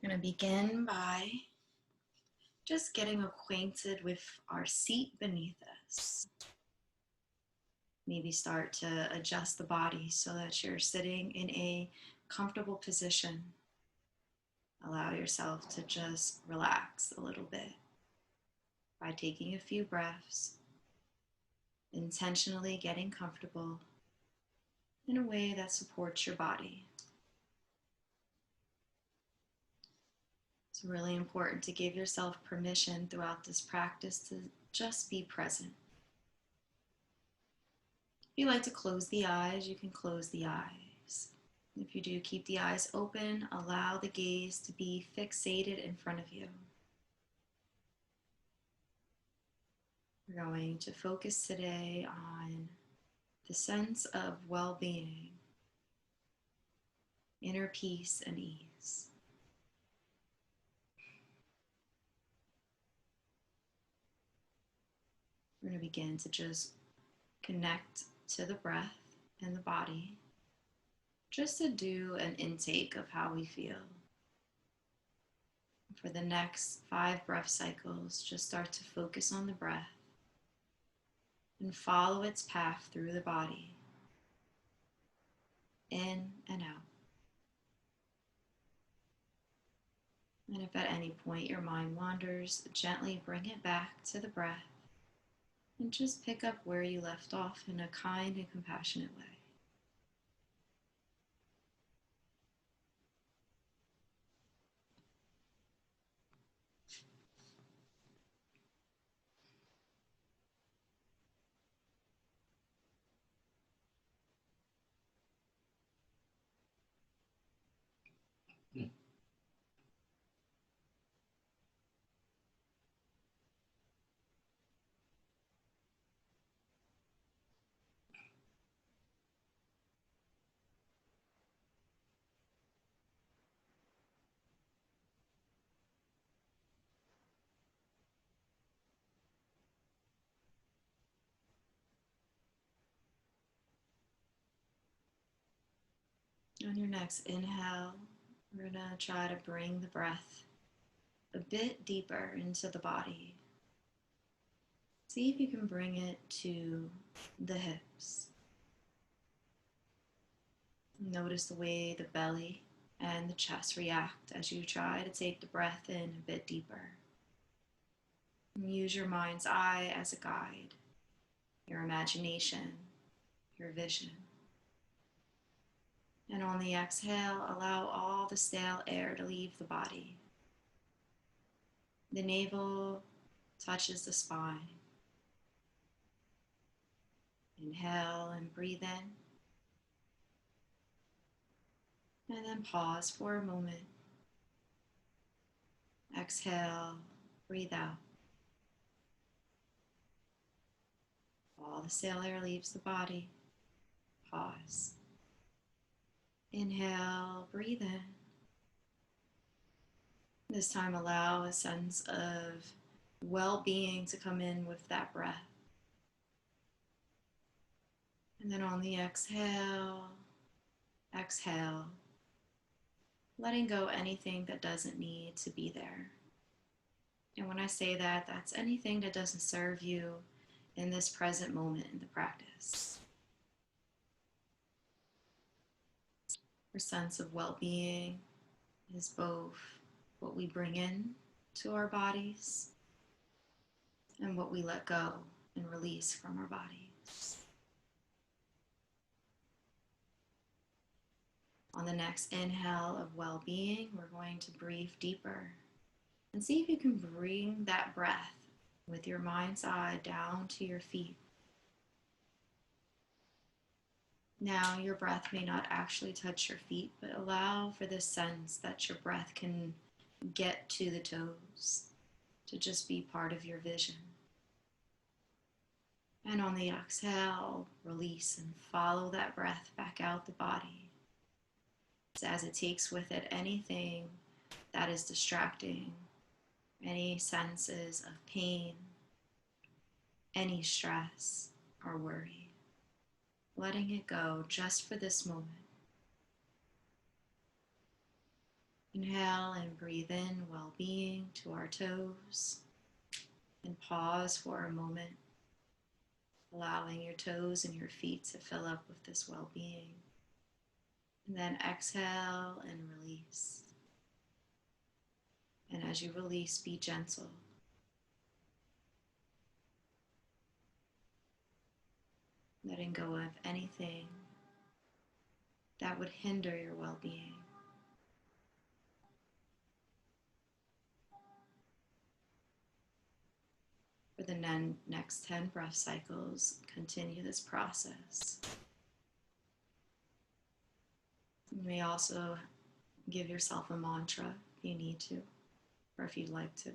We're going to begin by just getting acquainted with our seat beneath us. Maybe start to adjust the body so that you're sitting in a comfortable position. Allow yourself to just relax a little bit by taking a few breaths, intentionally getting comfortable in a way that supports your body. It's really important to give yourself permission throughout this practice to just be present. If you like to close the eyes, you can close the eyes. If you do, keep the eyes open, allow the gaze to be fixated in front of you. We're going to focus today on the sense of well-being, inner peace and ease. We're going to begin to just connect to the breath and the body, just to do an intake of how we feel. For the next 5 breath cycles, just start to focus on the breath and follow its path through the body, in and out. And if at any point your mind wanders, gently bring it back to the breath and just pick up where you left off in a kind and compassionate way. On your next inhale, we're going to try to bring the breath a bit deeper into the body. See if you can bring it to the hips. Notice the way the belly and the chest react as you try to take the breath in a bit deeper. And use your mind's eye as a guide, your imagination, your vision. And on the exhale, allow all the stale air to leave the body. The navel touches the spine. Inhale and breathe in. And then pause for a moment. Exhale, breathe out. All the stale air leaves the body. Pause. Inhale, breathe in. This time allow a sense of well-being to come in with that breath. And then on the exhale, exhale, letting go anything that doesn't need to be there. And when I say that, that's anything that doesn't serve you in this present moment in the practice. Our sense of well-being is both what we bring in to our bodies and what we let go and release from our bodies. On the next inhale of well-being, we're going to breathe deeper and see if you can bring that breath with your mind's eye down to your feet. Now your breath may not actually touch your feet, but allow for this sense that your breath can get to the toes, to just be part of your vision. And on the exhale, release and follow that breath back out the body. As it takes with it anything that is distracting, any senses of pain, any stress or worry. Letting it go just for this moment. Inhale and breathe in well-being to our toes. And pause for a moment, allowing your toes and your feet to fill up with this well-being. And then exhale and release. And as you release, be gentle. Letting go of anything that would hinder your well-being. For the next 10 breath cycles, continue this process. You may also give yourself a mantra if you need to, or if you'd like to.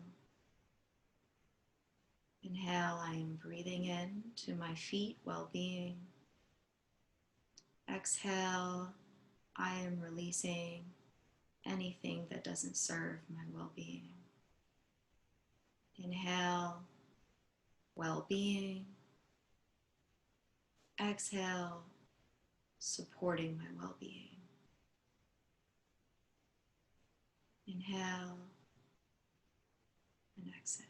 Inhale, I am breathing in to my feet, well-being. Exhale, I am releasing anything that doesn't serve my well-being. Inhale, well-being. Exhale, supporting my well-being. Inhale and exhale.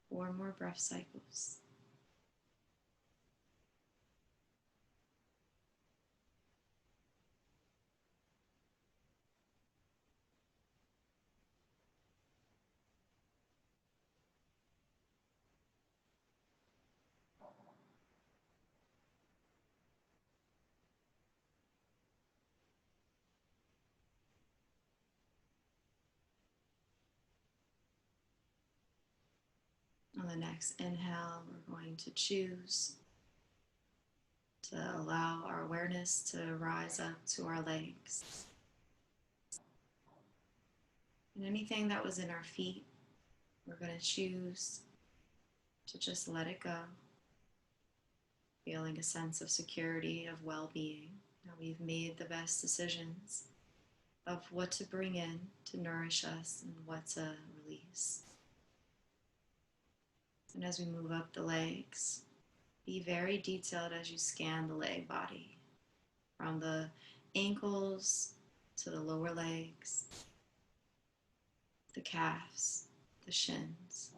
Four more breath cycles. On the next inhale, we're going to choose to allow our awareness to rise up to our legs. And anything that was in our feet, we're going to choose to just let it go, feeling a sense of security, of well-being. Now we've made the best decisions of what to bring in to nourish us and what to release. And as we move up the legs, be very detailed as you scan the leg body, from the ankles to the lower legs, the calves, the shins,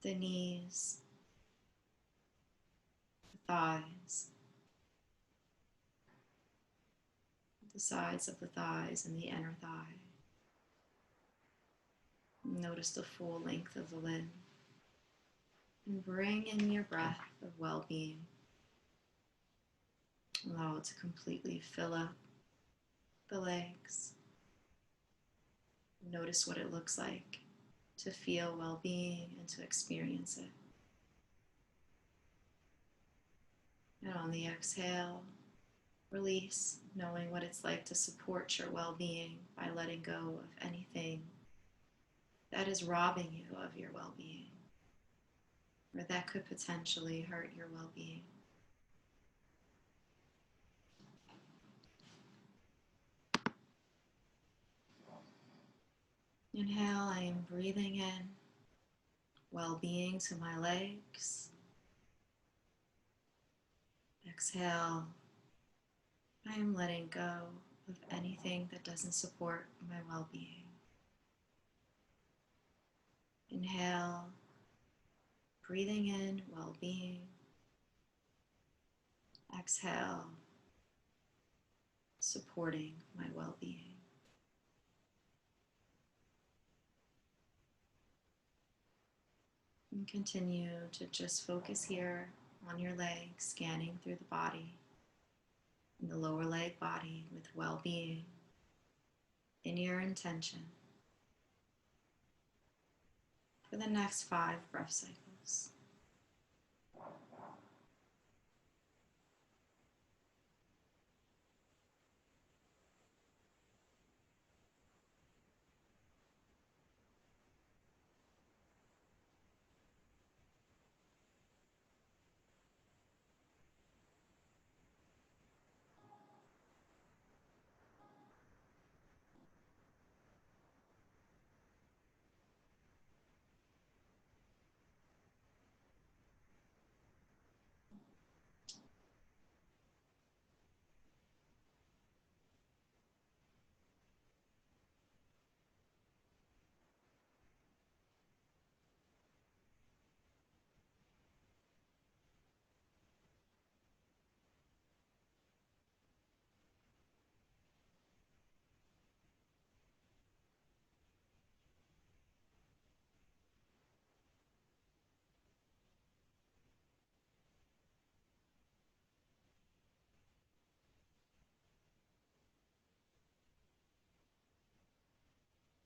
the knees, the thighs, the sides of the thighs and the inner thigh. Notice the full length of the limb. And bring in your breath of well-being. Allow it to completely fill up the legs. Notice what it looks like to feel well-being and to experience it. And on the exhale, release, knowing what it's like to support your well-being by letting go of anything that is robbing you of your well-being, or that could potentially hurt your well-being. Inhale, I am breathing in well-being to my legs. Exhale, I am letting go of anything that doesn't support my well-being. Inhale, breathing in well-being. Exhale, supporting my well-being. And continue to just focus here on your legs, scanning through the body and the lower leg body with well-being in your intention for the next 5 breath cycles.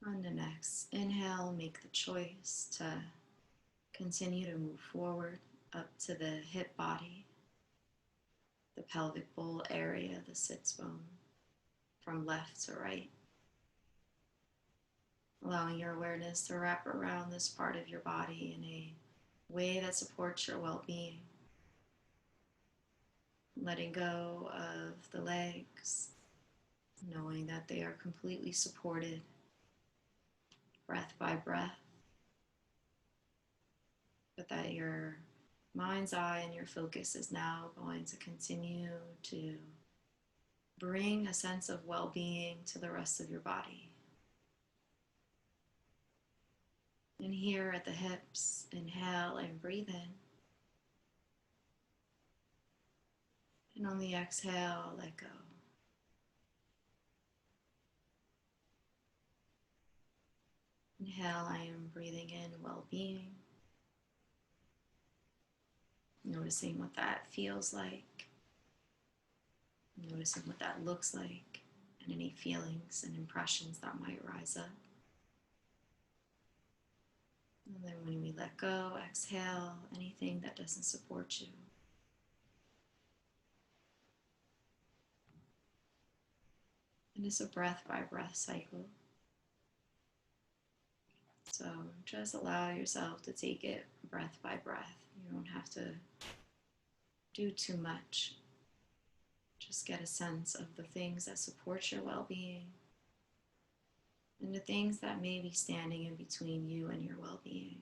On the next inhale, make the choice to continue to move forward up to the hip body, the pelvic bowl area, the sits bone, from left to right. Allowing your awareness to wrap around this part of your body in a way that supports your well-being. Letting go of the legs, knowing that they are completely supported, breath by breath, but that your mind's eye and your focus is now going to continue to bring a sense of well-being to the rest of your body. And here at the hips, inhale and breathe in. And on the exhale, let go. Inhale, I am breathing in well-being. Noticing what that feels like. Noticing what that looks like. And any feelings and impressions that might rise up. And then when we let go, exhale anything that doesn't support you. And it's a breath by breath cycle. So just allow yourself to take it breath by breath. You don't have to do too much. Just get a sense of the things that support your well-being and the things that may be standing in between you and your well-being.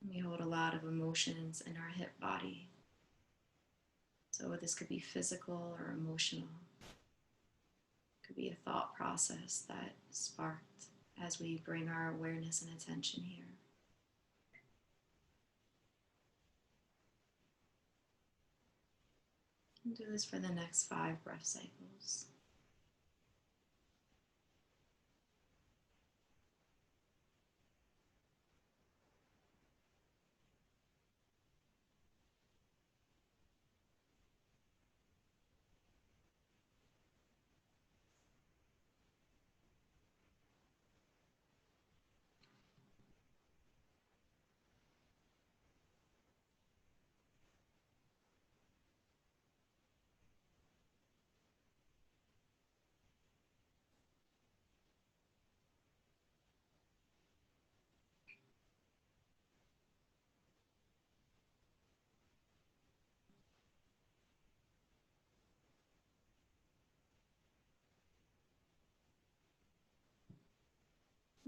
We hold a lot of emotions in our hip body. So this could be physical or emotional. It could be a thought process that sparked as we bring our awareness and attention here. And do this for the next 5 breath cycles.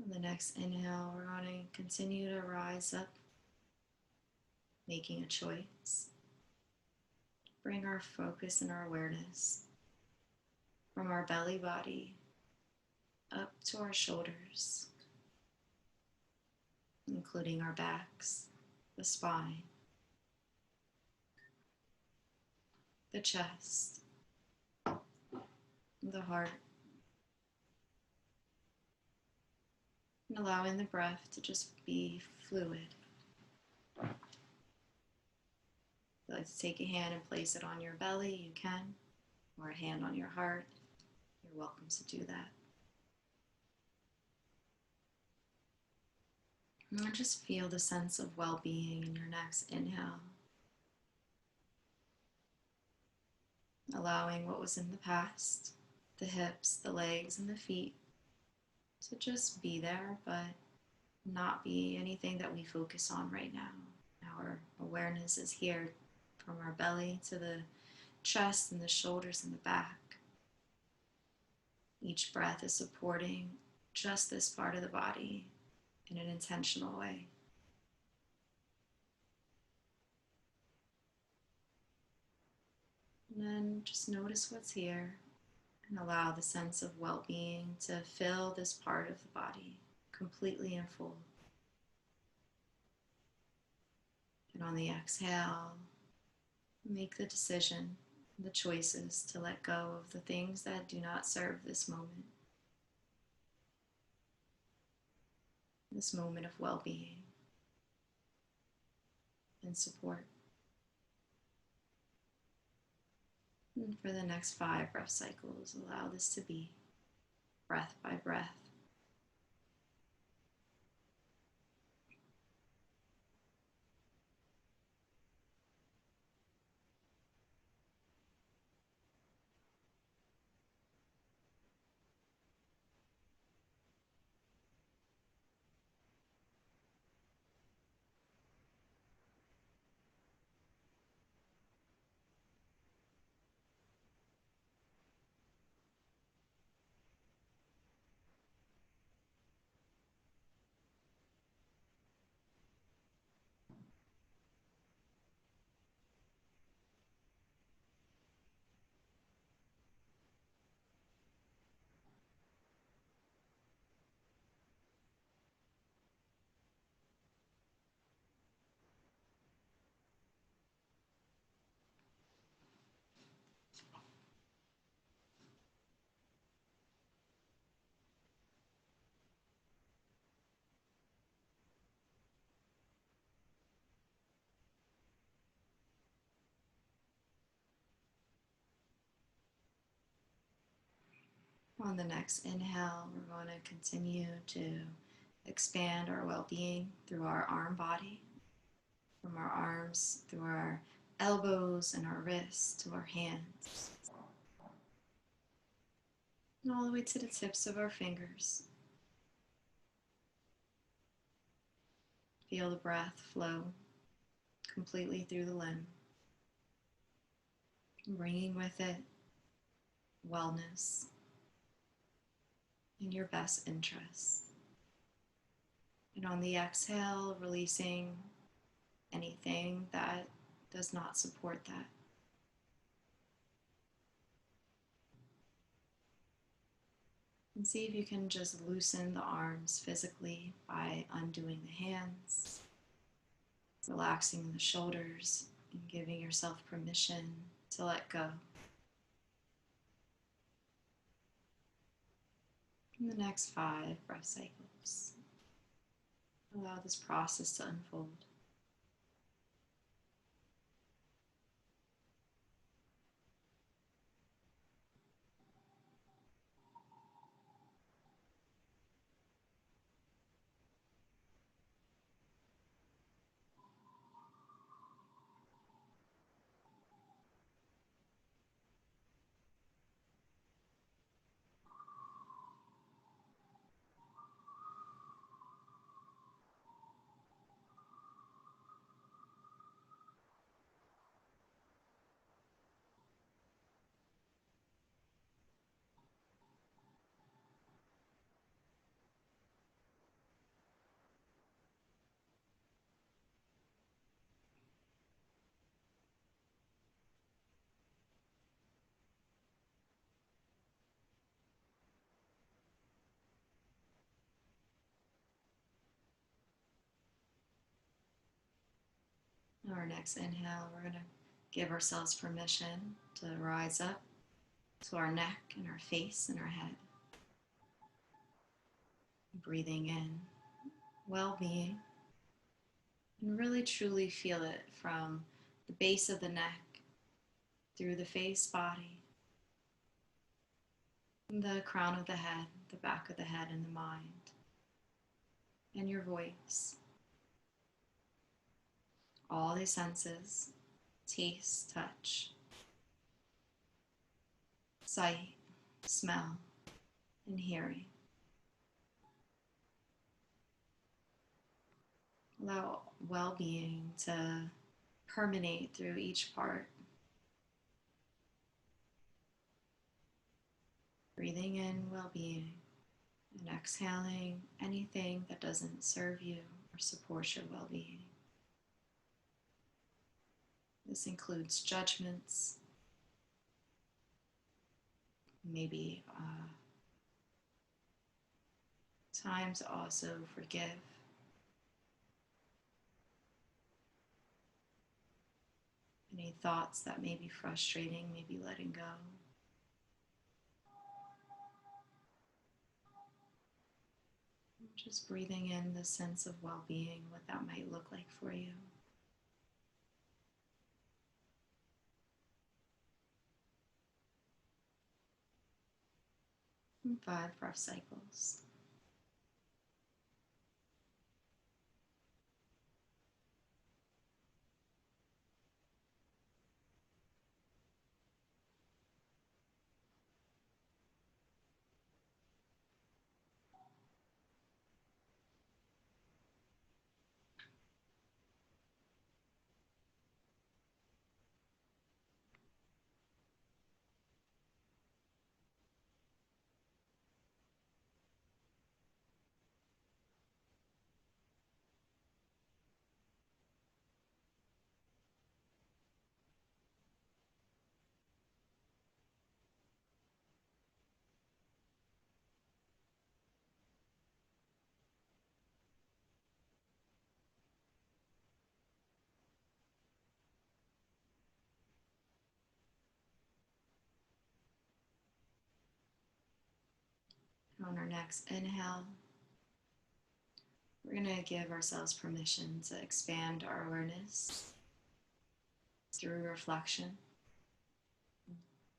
On the next inhale, we're going to continue to rise up, making a choice. Bring our focus and our awareness from our belly body up to our shoulders, including our backs, the spine, the chest, the heart, And allowing the breath to just be fluid. If you'd like to take a hand and place it on your belly, you can, or a hand on your heart, you're welcome to do that. And just feel the sense of well-being in your next inhale. Allowing what was in the past, the hips, the legs, and the feet, to just be there, but not be anything that we focus on right now. Our awareness is here from our belly to the chest and the shoulders and the back. Each breath is supporting just this part of the body in an intentional way. And then just notice what's here and allow the sense of well-being to fill this part of the body completely and full. And on the exhale, make the decision, the choices to let go of the things that do not serve this moment of well-being and support. And for the next 5 breath cycles, allow this to be breath by breath. On the next inhale, we're going to continue to expand our well-being through our arm body, from our arms through our elbows and our wrists to our hands, and all the way to the tips of our fingers. Feel the breath flow completely through the limb, bringing with it wellness in your best interest. And on the exhale, releasing anything that does not support that. And see if you can just loosen the arms physically by undoing the hands, relaxing the shoulders, and giving yourself permission to let go. In the next 5 breath cycles, allow this process to unfold. Our next inhale, we're going to give ourselves permission to rise up to our neck and our face and our head. Breathing in well-being, and really truly feel it from the base of the neck, through the face, body, the crown of the head, the back of the head, and the mind, and your voice. All the senses, taste, touch, sight, smell, and hearing. Allow well-being to permeate through each part. Breathing in well-being and exhaling anything that doesn't serve you or support your well-being. This includes judgments, maybe time to also forgive. Any thoughts that may be frustrating, maybe letting go. Just breathing in the sense of well-being, what that might look like for you. And 5 breath cycles. On our next inhale, we're going to give ourselves permission to expand our awareness through reflection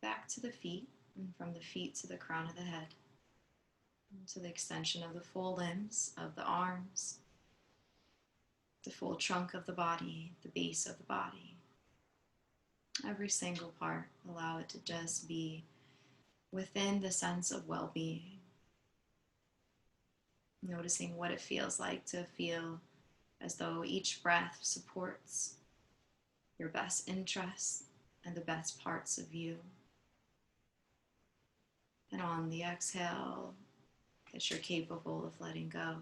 back to the feet, and from the feet to the crown of the head, to the extension of the full limbs, of the arms, the full trunk of the body, the base of the body. Every single part, allow it to just be within the sense of well-being. Noticing what it feels like to feel as though each breath supports your best interests and the best parts of you. And on the exhale, that you're capable of letting go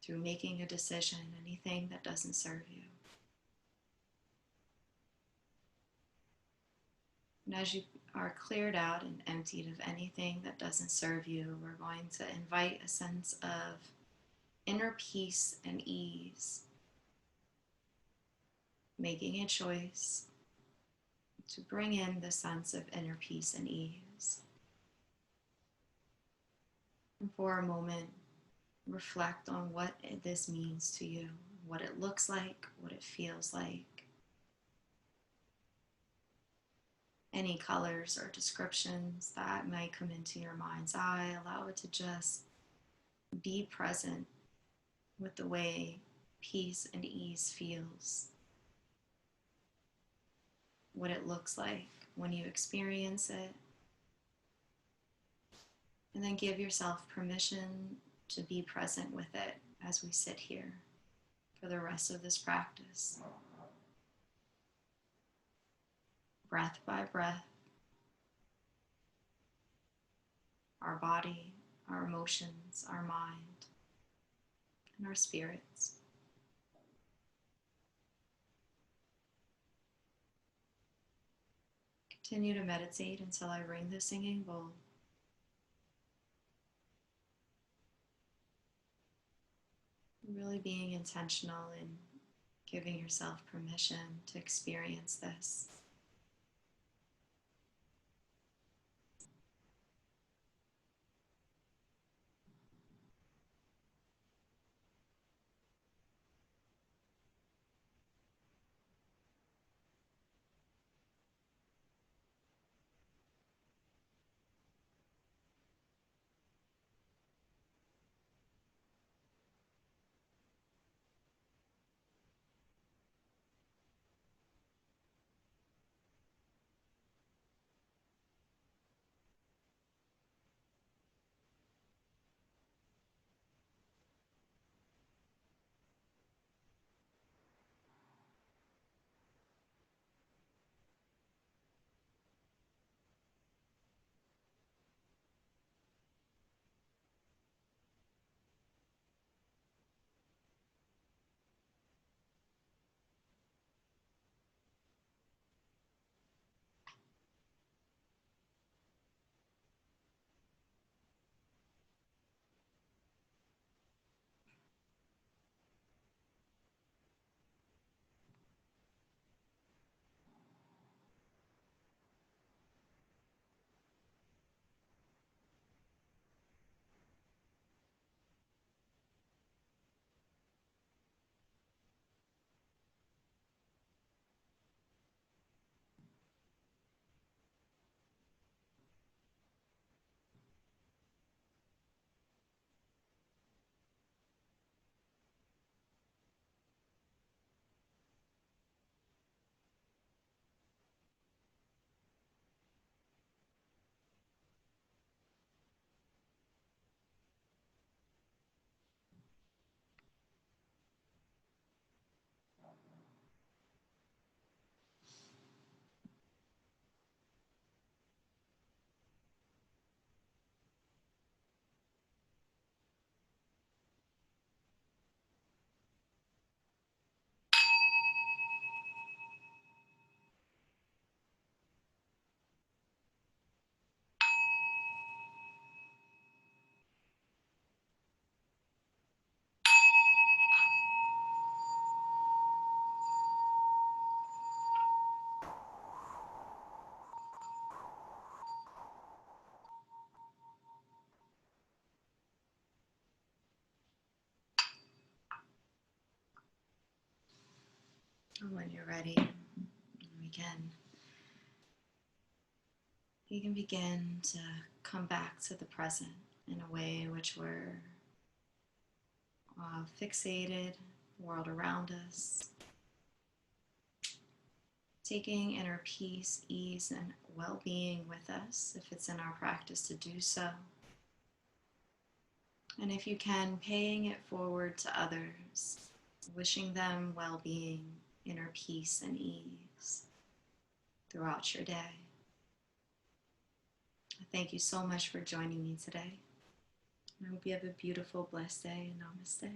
through making a decision, anything that doesn't serve you. And as you are cleared out and emptied of anything that doesn't serve you, we're going to invite a sense of inner peace and ease, making a choice to bring in the sense of inner peace and ease. And for a moment, reflect on what this means to you, what it looks like, what it feels like. Any colors or descriptions that might come into your mind's eye, allow it to just be present with the way peace and ease feels, what it looks like when you experience it. And then give yourself permission to be present with it as we sit here for the rest of this practice. Breath by breath, our body, our emotions, our mind, and our spirits. Continue to meditate until I ring the singing bowl. Really being intentional in giving yourself permission to experience this. When you're ready, we can begin to come back to the present in a way in which we're fixated, the world around us, taking inner peace, ease, and well-being with us if it's in our practice to do so. And if you can, paying it forward to others, wishing them well-being, inner peace, and ease throughout your day. Thank you so much for joining me today. I hope you have a beautiful, blessed day. Namaste.